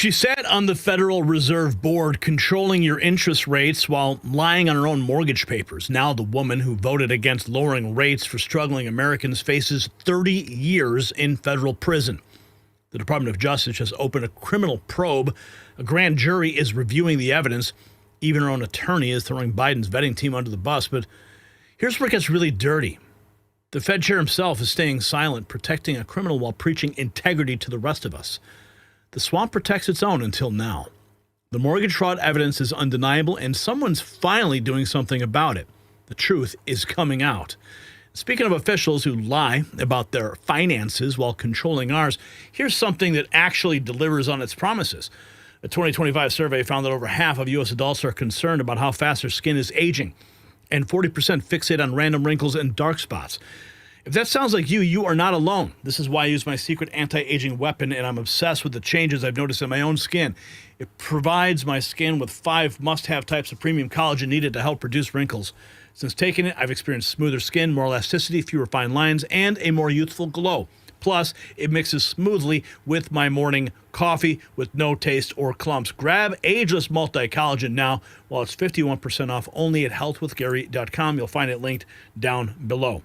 She sat on the Federal Reserve Board controlling your interest rates while lying on her own mortgage papers. Now the woman who voted against lowering rates for struggling Americans faces 30 years in federal prison. The Department of Justice has opened a criminal probe. A grand jury is reviewing the evidence. Even her own attorney is throwing Biden's vetting team under the bus. But here's where it gets really dirty. The Fed chair himself is staying silent, protecting a criminal while preaching integrity to the rest of us. The swamp protects its own until now. The mortgage fraud evidence is undeniable, and someone's finally doing something about it. The truth is coming out. Speaking of officials who lie about their finances while controlling ours, here's something that actually delivers on its promises. A 2025 survey found that over half of U.S. adults are concerned about how fast their skin is aging, and 40% fixate on random wrinkles and dark spots. If that sounds like you, you are not alone. This is why I use my secret anti-aging weapon, and I'm obsessed with the changes I've noticed in my own skin. It provides my skin with 5 must-have types of premium collagen needed to help reduce wrinkles. Since taking it, I've experienced smoother skin, more elasticity, fewer fine lines, and a more youthful glow. Plus, it mixes smoothly with my morning coffee with no taste or clumps. Grab Ageless Multi-Collagen now while it's 51% off only at healthwithgary.com. You'll find it linked down below.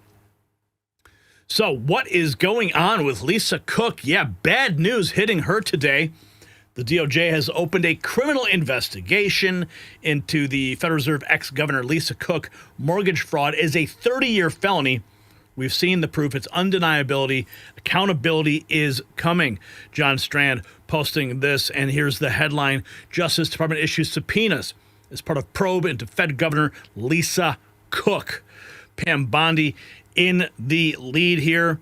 So what is going on with Lisa Cook? Yeah, bad news hitting her today. The DOJ has opened a criminal investigation into the Federal Reserve ex-governor Lisa Cook. Mortgage fraud is a 30-year felony. We've seen the proof. It's undeniability. Accountability is coming. John Strand posting this, and here's the headline. Justice Department issues subpoenas as part of probe into Fed Governor Lisa Cook. Pam Bondi in the lead here.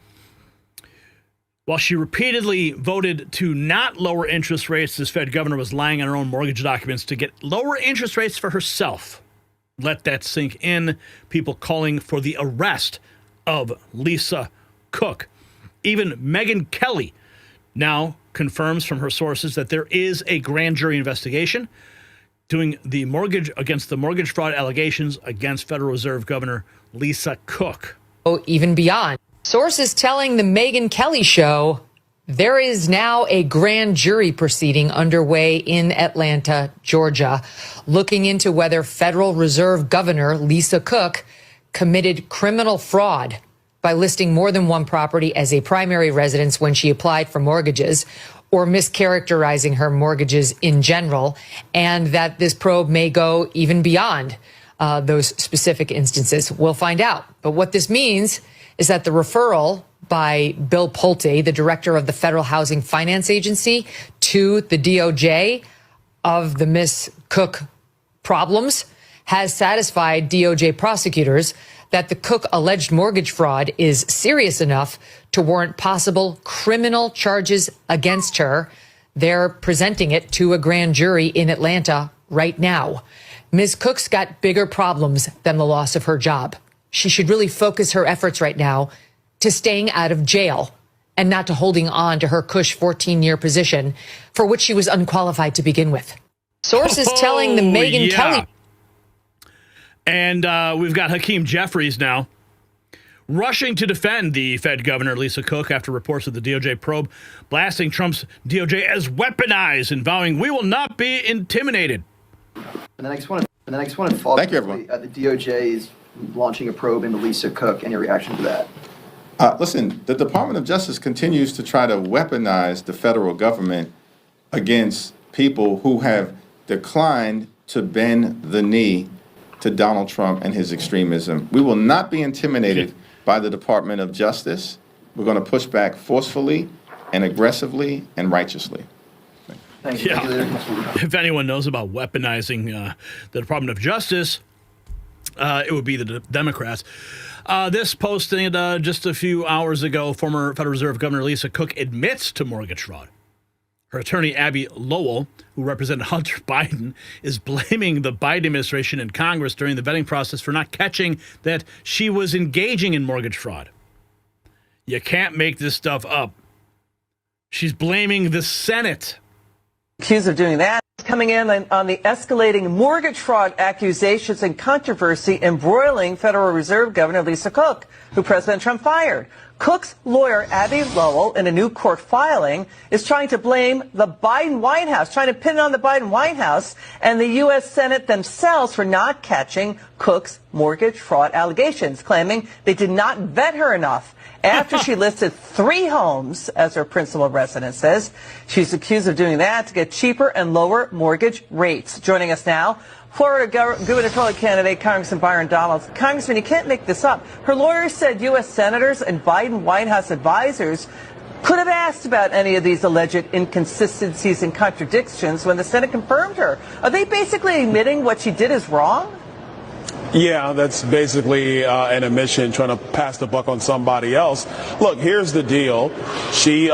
While she repeatedly voted to not lower interest rates, this Fed governor was lying on her own mortgage documents to get lower interest rates for herself. Let that sink in. People calling for the arrest of Lisa Cook. Even Megyn Kelly now confirms from her sources that there is a grand jury investigation doing the mortgage against the mortgage fraud allegations against Federal Reserve Governor Lisa Cook. Even beyond. Sources telling the Megyn Kelly show there is now a grand jury proceeding underway in Atlanta, Georgia, looking into whether Federal Reserve Governor Lisa Cook committed criminal fraud by listing more than one property as a primary residence when she applied for mortgages, or mischaracterizing her mortgages in general, and that this probe may go even beyond those specific instances. We'll find out. But what this means is that the referral by Bill Pulte, the director of the Federal Housing Finance Agency, to the DOJ of the Miss Cook problems has satisfied DOJ prosecutors that the Cook alleged mortgage fraud is serious enough to warrant possible criminal charges against her. They're presenting it to a grand jury in Atlanta right now. Ms. Cook's got bigger problems than the loss of her job. She should really focus her efforts right now to staying out of jail and not to holding on to her cush 14-year position for which she was unqualified to begin with. Sources telling the Megyn Kelly. And we've got Hakeem Jeffries now rushing to defend the Fed governor Lisa Cook after reports of the DOJ probe, blasting Trump's DOJ as weaponized and vowing we will not be intimidated. And I just want to follow. Thank you, everyone. The DOJ is launching a probe into Lisa Cook. Any reaction to that? Listen, the Department of Justice continues to try to weaponize the federal government against people who have declined to bend the knee to Donald Trump and his extremism. We will not be intimidated by the Department of Justice. We're going to push back forcefully and aggressively and righteously. Thank you. Yeah. If anyone knows about weaponizing the Department of Justice, it would be the Democrats. This posting just a few hours ago, former Federal Reserve Governor Lisa Cook admits to mortgage fraud. Her attorney, Abby Lowell, who represented Hunter Biden, is blaming the Biden administration and Congress during the vetting process for not catching that she was engaging in mortgage fraud. You can't make this stuff up. She's blaming the Senate. Accused of doing that. Coming in on the escalating mortgage fraud accusations and controversy embroiling Federal Reserve Governor Lisa Cook, who President Trump fired. Cook's lawyer, Abby Lowell, in a new court filing, is trying to blame the Biden White House, trying to pin it on the Biden White House and the U.S. Senate themselves for not catching Cook's mortgage fraud allegations, claiming they did not vet her enough after she listed 3 homes as her principal residences. She's accused of doing that to get cheaper and lower mortgage rates. Joining us now, Florida gubernatorial candidate Congressman Byron Donalds. Congressman, you can't make this up. Her lawyers said U.S. senators and Biden White House advisors could have asked about any of these alleged inconsistencies and contradictions when the Senate confirmed her. Are they basically admitting what she did is wrong? Yeah, that's basically an admission trying to pass the buck on somebody else. Look, here's the deal. She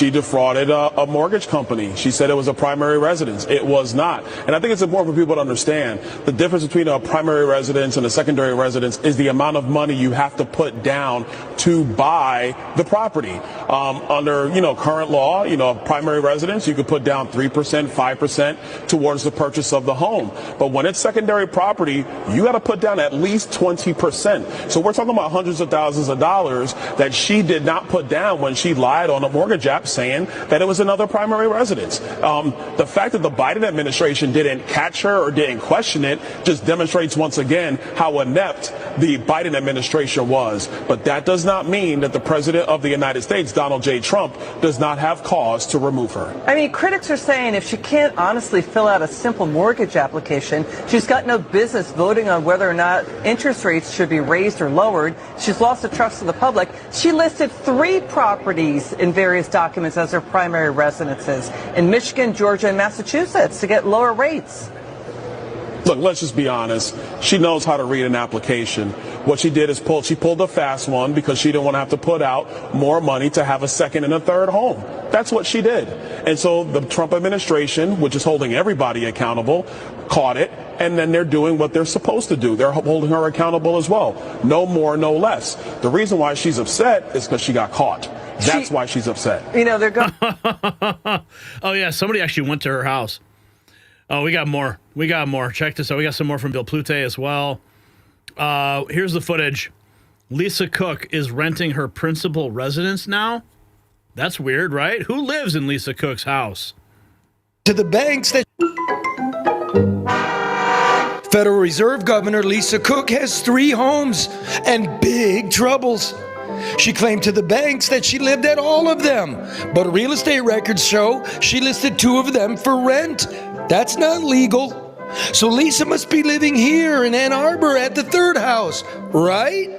defrauded a mortgage company. She said it was a primary residence. It was not. And I think it's important for people to understand the difference between a primary residence and a secondary residence is the amount of money you have to put down to buy the property. Under, current law, a primary residence, you could put down 3%, 5% towards the purchase of the home. But when it's secondary property, you got to put down at least 20%. So we're talking about hundreds of thousands of dollars that she did not put down when she lied on a mortgage app saying that it was another primary residence. The fact that the Biden administration didn't catch her or didn't question it just demonstrates once again how inept the Biden administration was. But that does not mean that the president of the United States, Donald J. Trump, does not have cause to remove her. I mean, critics are saying if she can't honestly fill out a simple mortgage application, she's got no business voting on whether or not interest rates should be raised or lowered. She's lost the trust of the public. She listed 3 properties in various documents as her primary residences in Michigan, Georgia, and Massachusetts to get lower rates. Look, let's just be honest. She knows how to read an application. What she did is she pulled a fast one because she didn't want to have to put out more money to have a second and a third home. That's what she did. And so the Trump administration, which is holding everybody accountable, caught it. And then they're doing what they're supposed to do. They're holding her accountable as well. No more, no less. The reason why she's upset is because she got caught. That's why she's upset. They're going. Oh, yeah. Somebody actually went to her house. Oh, we got more. Check this out. We got some more from Bill Pulte as well. Here's the footage. Lisa Cook is renting her principal residence now. That's weird, right? Who lives in Lisa Cook's house? To the banks that Federal Reserve Governor Lisa Cook has 3 homes and big troubles. She claimed to the banks that she lived at all of them, but real estate records show she listed 2 of them for rent. That's not legal. So Lisa must be living here in Ann Arbor at the 3rd house, right?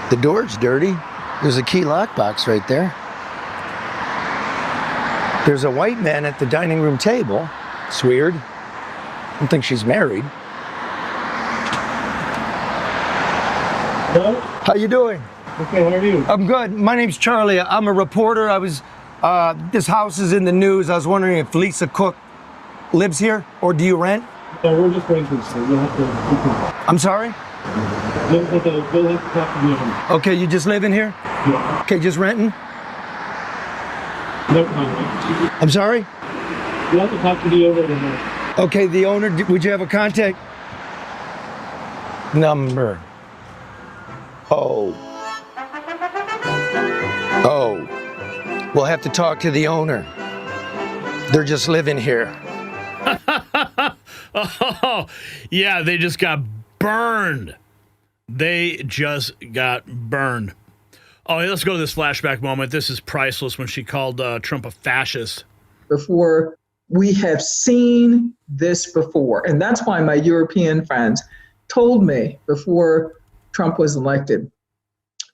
The door's dirty. There's a key lockbox right there. There's a white man at the dining room table. It's weird. I don't think she's married. Hello? How you doing? Okay, how are you? I'm good. My name's Charlie. I'm a reporter. This house is in the news. I was wondering if Lisa Cook lives here, or do you rent? No, we're just renting, so you'll have to... I'm sorry? You'll have to talk to me. Okay, you just living here? Yeah. Okay, just renting? No comment. I'm sorry? You'll have to talk to the owner. Okay, the owner, would you have a contact number? Oh, we'll have to talk to the owner. They're just living here. Oh, yeah, they just got burned. Oh, hey, let's go to this flashback moment. This is priceless when she called Trump a fascist. Before, we have seen this before. And that's why my European friends told me before Trump was elected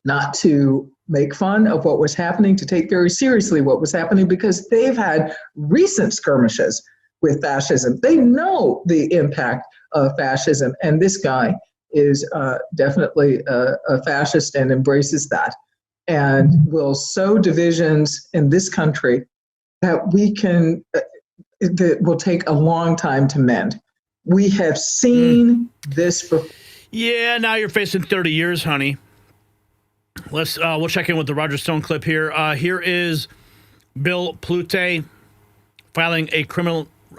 not to make fun of what was happening, to take very seriously what was happening, because they've had recent skirmishes with fascism. They know the impact of fascism. And this guy is definitely a fascist and embraces that, and will sow divisions in this country that that will take a long time to mend. We have seen this before. Yeah, now you're facing 30 years, honey. We'll check in with the Roger Stone clip here. Here is Bill Pulte filing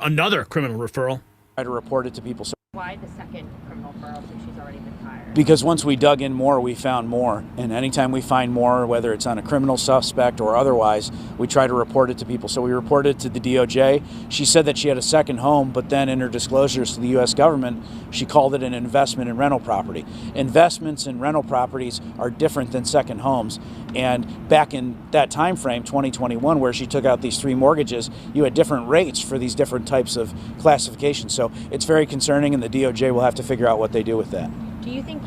another criminal referral. Try to report it to people. Why the second criminal referral since she's already been fired? Because once we dug in more, we found more. And anytime we find more, whether it's on a criminal suspect or otherwise, we try to report it to people. So we reported it to the DOJ. She said that she had a second home, but then in her disclosures to the U.S. government, she called it an investment in rental property. Investments in rental properties are different than second homes. And back in that time frame, 2021, where she took out these 3 mortgages, you had different rates for these different types of classifications. So it's very concerning, and the DOJ will have to figure out what they do with that. Do you think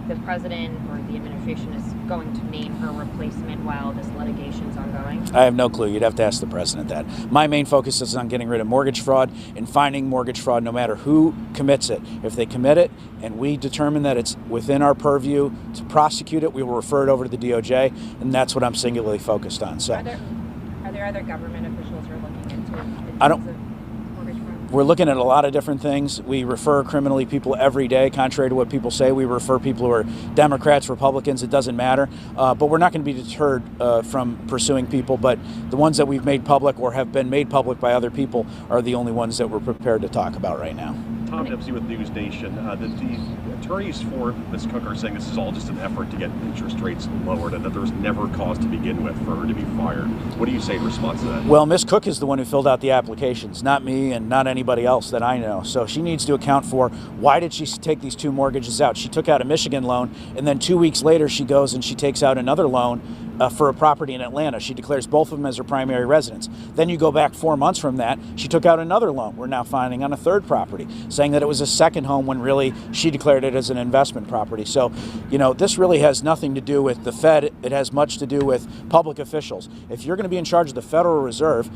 the president or the administration is going to name her replacement while this litigation is ongoing? I have no clue. You'd have to ask the president that. My main focus is on getting rid of mortgage fraud and finding mortgage fraud no matter who commits it. If they commit it and we determine that it's within our purview to prosecute it, we will refer it over to the DOJ, and that's what I'm singularly focused on. So, are there other government officials who are looking into it? I don't. We're looking at a lot of different things. We refer criminally people every day, contrary to what people say. We refer people who are Democrats, Republicans, it doesn't matter. But we're not going to be deterred from pursuing people. But the ones that we've made public or have been made public by other people are the only ones that we're prepared to talk about right now. Tom Dempsey with News Nation. The attorneys for Ms. Cook are saying this is all just an effort to get interest rates lowered and that there was never cause to begin with for her to be fired. What do you say in response to that? Well, Ms. Cook is the one who filled out the applications, not me and not anybody else that I know. So she needs to account for why did she take these 2 mortgages out. She took out a Michigan loan, and then 2 weeks later she goes and she takes out another loan for a property in Atlanta. She declares both of them as her primary residence. Then you go back 4 months from that, she took out another loan. We're now finding on a third property, saying that it was a second home when really she declared it as an investment property. So, this really has nothing to do with the Fed. It has much to do with public officials. If you're going to be in charge of the Federal Reserve,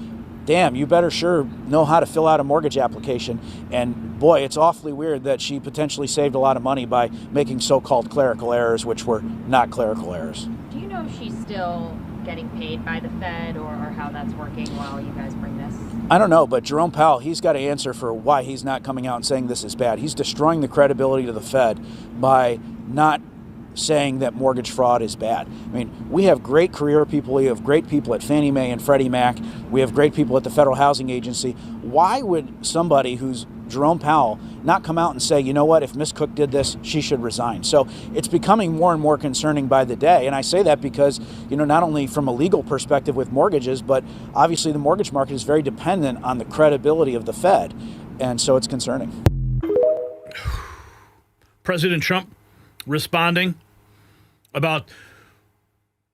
damn, you better sure know how to fill out a mortgage application. And boy, it's awfully weird that she potentially saved a lot of money by making so-called clerical errors, which were not clerical errors. Do you know if she's still getting paid by the Fed or how that's working while you guys bring this? I don't know, but Jerome Powell, he's got to answer for why he's not coming out and saying this is bad. He's destroying the credibility to the Fed by not saying that mortgage fraud is bad. I mean, we have great career people. We have great people at Fannie Mae and Freddie Mac. We have great people at the Federal Housing Agency. Why would somebody who's Jerome Powell not come out and say, you know what, if Ms. Cook did this, she should resign? So it's becoming more and more concerning by the day. And I say that because, not only from a legal perspective with mortgages, but obviously the mortgage market is very dependent on the credibility of the Fed. And so it's concerning. President Trump responding about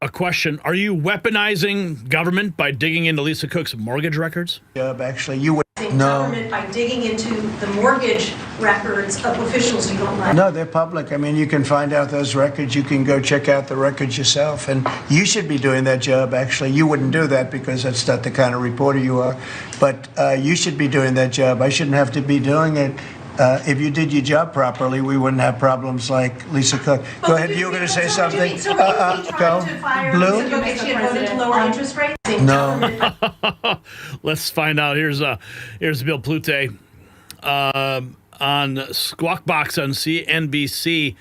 a question. Are you weaponizing government by digging into Lisa Cook's mortgage records? Actually, you would government by digging into the mortgage records of officials you don't like. No, they're public. I mean, you can find out those records. You can go check out the records yourself. And you should be doing that job, actually. You wouldn't do that because that's not the kind of reporter you are. But you should be doing that job. I shouldn't have to be doing it. If you did your job properly, we wouldn't have problems like Lisa Cook. Go ahead. You were going to say something. Go. Blue. Lisa Cook, if she had voted to lower interest rates? No. Let's find out. Here's Bill Pulte on Squawk Box on CNBC.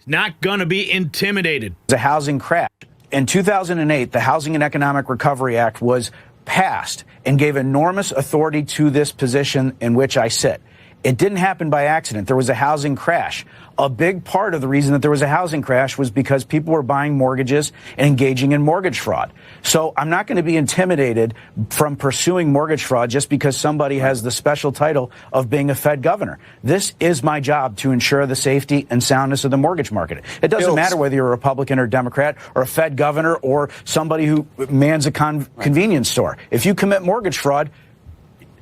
Not going to be intimidated. The housing crash. In 2008, the Housing and Economic Recovery Act was passed and gave enormous authority to this position in which I sit. It didn't happen by accident. There was a housing crash. A big part of the reason that there was a housing crash was because people were buying mortgages and engaging in mortgage fraud. So I'm not going to be intimidated from pursuing mortgage fraud just because somebody has the special title of being a Fed governor. This is my job to ensure the safety and soundness of the mortgage market. It doesn't matter whether you're a Republican or Democrat or a Fed governor or somebody who mans a convenience store. If you commit mortgage fraud,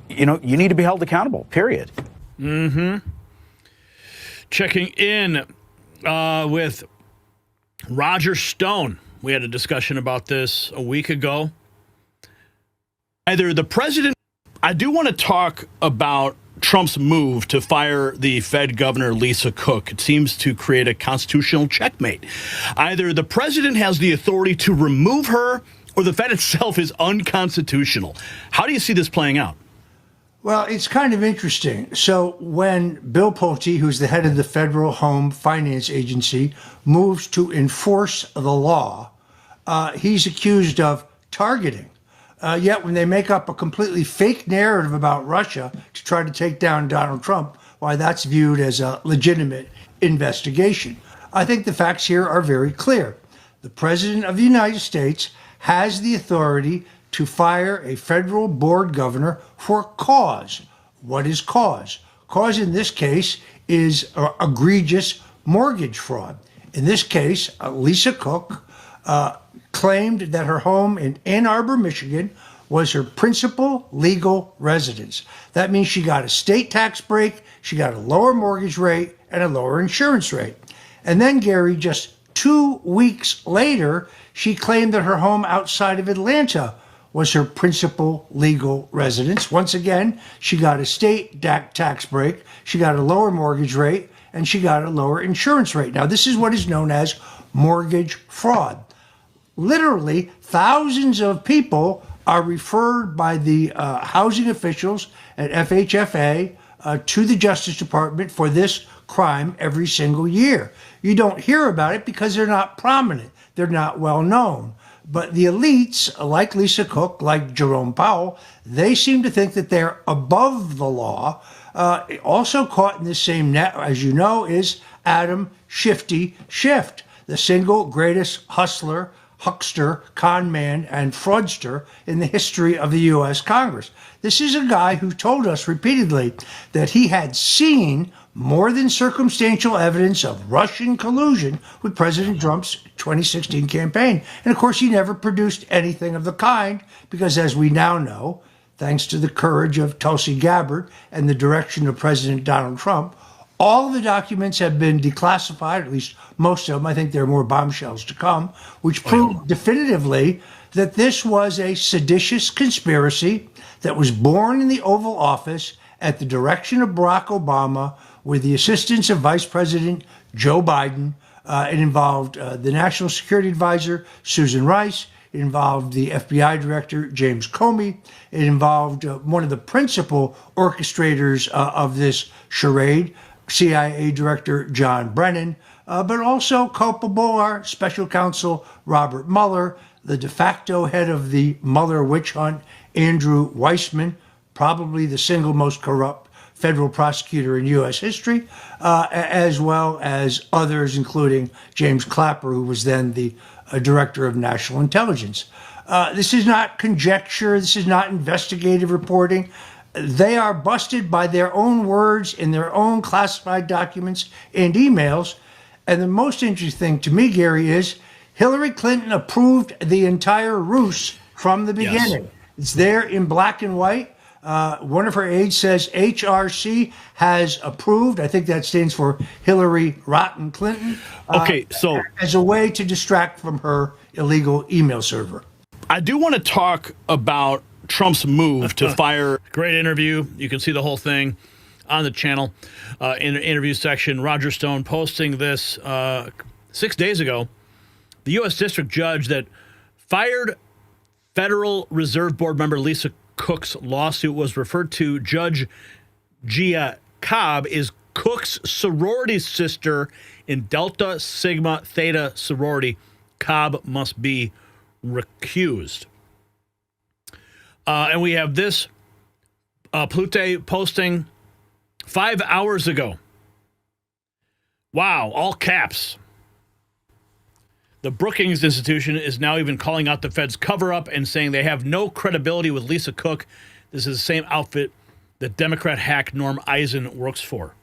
you need to be held accountable, period. Checking in with Roger Stone. We had a discussion about this a week ago. Either the president, I do want to talk about Trump's move to fire the Fed governor, Lisa Cook. It seems to create a constitutional checkmate. Either the president has the authority to remove her or the Fed itself is unconstitutional. How do you see this playing out? Well, it's kind of interesting. So when Bill Pulte, who's the head of the Federal Home Finance Agency, moves to enforce the law, he's accused of targeting Yet when they make up a completely fake narrative about Russia to try to take down Donald Trump, why that's viewed as a legitimate investigation. I think the facts here are very clear. The President of the United States has the authority to fire a federal board governor for cause. What is cause? Cause in this case is egregious mortgage fraud. In this case, Lisa Cook claimed that her home in Ann Arbor, Michigan, was her principal legal residence. That means she got a state tax break, she got a lower mortgage rate, and a lower insurance rate. And then, Gary, just 2 weeks later, she claimed that her home outside of Atlanta was her principal legal residence. Once again, she got a state tax break, she got a lower mortgage rate, and she got a lower insurance rate. Now, this is what is known as mortgage fraud. Literally, thousands of people are referred by the housing officials at FHFA to the Justice Department for this crime every single year. You don't hear about it because they're not prominent. They're not well known. But the elites, like Lisa Cook, like Jerome Powell, they seem to think that they're above the law. Also caught in the same net, as you know, is Adam Shifty Schiff, the single greatest hustler, huckster, con man, and fraudster in the history of the U.S. Congress. This is a guy who told us repeatedly that he had seen more than circumstantial evidence of Russian collusion with President Trump's 2016 campaign. And of course, he never produced anything of the kind because, as we now know, thanks to the courage of Tulsi Gabbard and the direction of President Donald Trump, all of the documents have been declassified, at least most of them. I think there are more bombshells to come, which prove definitively that this was a seditious conspiracy that was born in the Oval Office at the direction of Barack Obama with the assistance of Vice President Joe Biden. It involved the National Security Advisor, Susan Rice. It involved the FBI Director, James Comey. It involved one of the principal orchestrators of this charade, CIA Director John Brennan, but also culpable are Special Counsel Robert Mueller, the de facto head of the Mueller witch hunt, Andrew Weissmann, probably the single most corrupt federal prosecutor in U.S. history, as well as others, including James Clapper, who was then the Director of National Intelligence. This is not conjecture. This is not investigative reporting. They are busted by their own words in their own classified documents and emails. And the most interesting thing to me, Gary, is Hillary Clinton approved the entire ruse from the beginning. Yes. It's there in black and white. One of her aides says HRC has approved. I think that stands for Hillary Rotten Clinton. Okay, so as a way to distract from her illegal email server. I do want to talk about Trump's move to fire. Great interview. You can see the whole thing on the channel in the interview section. Roger Stone posting this 6 days ago. The U.S. District Judge that fired Federal Reserve Board member Lisa Cook's lawsuit was referred to Judge Gia Cobb is Cook's sorority sister in Delta Sigma Theta sorority. Cobb must be recused. And we have this Pulte posting 5 hours ago. Wow, all caps. The Brookings Institution is now even calling out the Fed's cover-up and saying they have no credibility with Lisa Cook. This is the same outfit that Democrat hack Norm Eisen works for.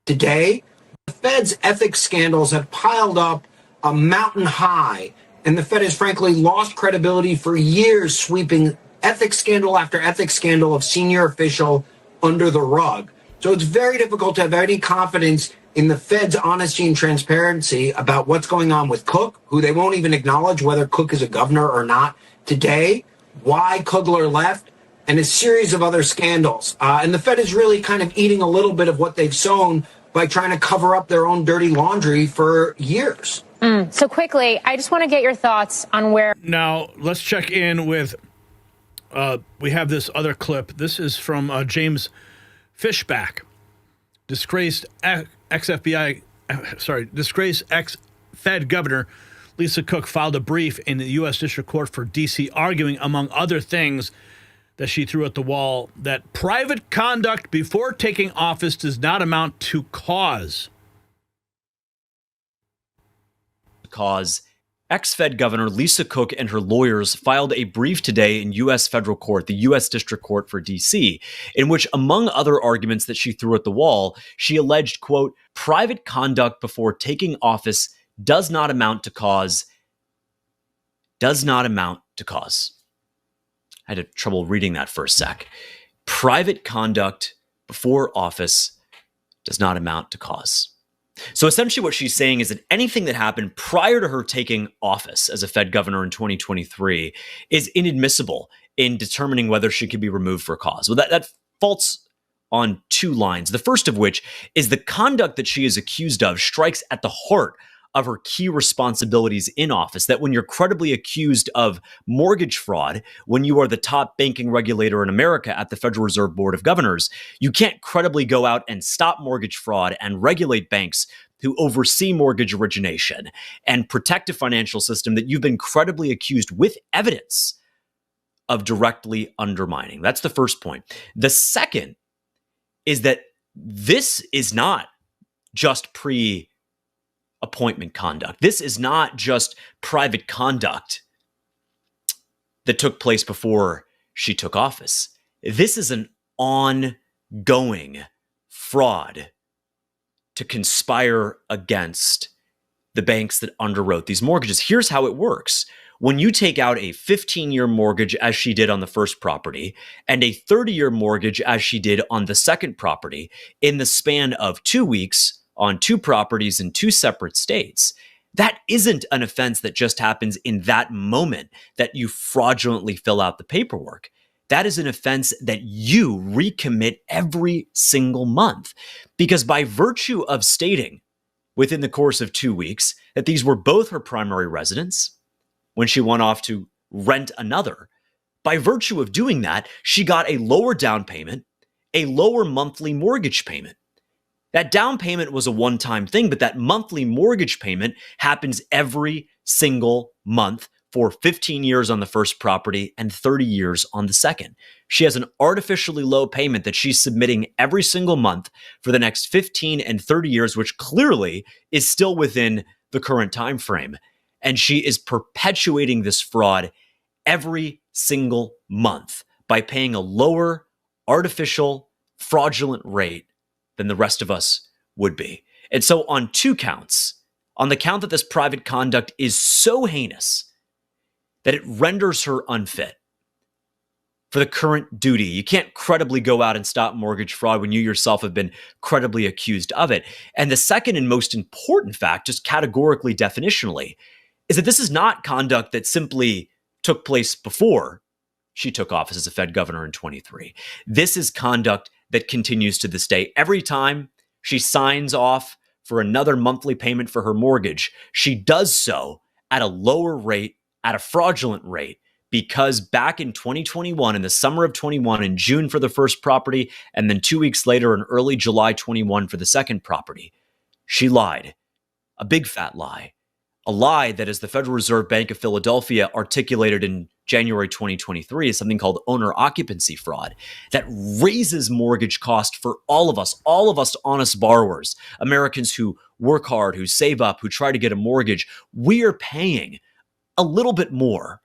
Today, the Fed's ethics scandals have piled up a mountain high, and the Fed has frankly lost credibility for years, sweeping ethics scandal after ethics scandal of senior official under the rug. So it's very difficult to have any confidence in the Fed's honesty and transparency about what's going on with Cook, who they won't even acknowledge whether Cook is a governor or not today, why Kugler left, and a series of other scandals. And the Fed is really kind of eating a little bit of what they've sown by trying to cover up their own dirty laundry for years. So quickly, I just want to get your thoughts on where... Now, let's check in with... we have this other clip. This is from James Fishback, disgraced ex-Fed governor Lisa Cook filed a brief in the U.S. District Court for D.C. arguing, among other things, that she threw at the wall that private conduct before taking office does not amount to cause. Ex-Fed Governor Lisa Cook and her lawyers filed a brief today in U.S. federal court, the U.S. District Court for D.C., in which, among other arguments that she threw at the wall, she alleged, quote, private conduct before taking office does not amount to cause. Does not amount to cause. I had trouble reading that for a sec. Private conduct before office does not amount to cause. So essentially what she's saying is that anything that happened prior to her taking office as a Fed governor in 2023 is inadmissible in determining whether she could be removed for cause. Well, that faults on two lines. The first of which is the conduct that she is accused of strikes at the heart of her key responsibilities in office, that when you're credibly accused of mortgage fraud, when you are the top banking regulator in America at the Federal Reserve Board of Governors, you can't credibly go out and stop mortgage fraud and regulate banks who oversee mortgage origination and protect a financial system that you've been credibly accused with evidence of directly undermining. That's the first point. The second is that this is not just pre-appointment conduct. This is not just private conduct that took place before she took office. This is an ongoing fraud to conspire against the banks that underwrote these mortgages. Here's how it works. When you take out a 15-year mortgage, as she did on the first property, and a 30-year mortgage, as she did on the second property, in the span of 2 weeks on two properties in two separate states, that isn't an offense that just happens in that moment that you fraudulently fill out the paperwork. That is an offense that you recommit every single month. Because by virtue of stating within the course of 2 weeks that these were both her primary residence when she went off to rent another, by virtue of doing that, she got a lower down payment, a lower monthly mortgage payment. That down payment was a one-time thing, but that monthly mortgage payment happens every single month for 15 years on the first property and 30 years on the second. She has an artificially low payment that she's submitting every single month for the next 15 and 30 years, which clearly is still within the current time frame. And she is perpetuating this fraud every single month by paying a lower, artificial, fraudulent rate than the rest of us would be. And so on two counts, on the count that this private conduct is so heinous that it renders her unfit for the current duty. You can't credibly go out and stop mortgage fraud when you yourself have been credibly accused of it. And the second and most important fact, just categorically, definitionally, is that this is not conduct that simply took place before she took office as a Fed governor in 23. This is conduct that continues to this day. Every time she signs off for another monthly payment for her mortgage, she does so at a lower rate, at a fraudulent rate, because back in 2021, in the summer of 21, in June for the first property, and then 2 weeks later in early July 21 for the second property, she lied. A big fat lie. A lie that, as the Federal Reserve Bank of Philadelphia articulated in January 2023, is something called owner occupancy fraud that raises mortgage cost for all of us honest borrowers, Americans who work hard, who save up, who try to get a mortgage. We are paying a little bit more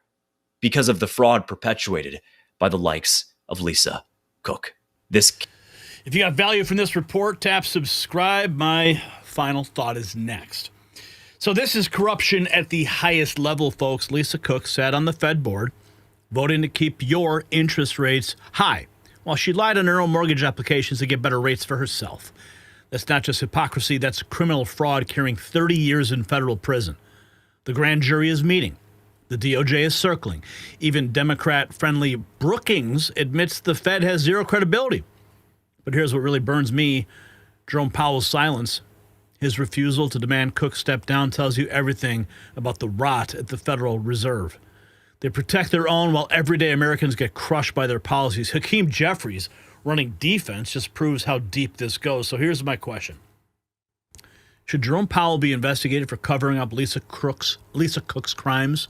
because of the fraud perpetuated by the likes of Lisa Cook. If you got value from this report, tap subscribe. My final thought is next. So this is corruption at the highest level, folks. Lisa Cook sat on the Fed board, voting to keep your interest rates high, while she lied on her own mortgage applications to get better rates for herself. That's not just hypocrisy, that's criminal fraud carrying 30 years in federal prison. The grand jury is meeting. The DOJ is circling. Even Democrat-friendly Brookings admits the Fed has zero credibility. But here's what really burns me, Jerome Powell's silence. His refusal to demand Cook step down tells you everything about the rot at the Federal Reserve. They protect their own while everyday Americans get crushed by their policies. Hakeem Jeffries running defense just proves how deep this goes. So here's my question. Should Jerome Powell be investigated for covering up Lisa Cook's crimes?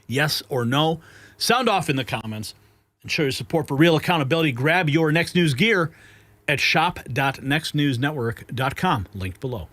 Yes or no? Sound off in the comments and show your support for real accountability. Grab your Next News gear at shop.nextnewsnetwork.com. Linked below.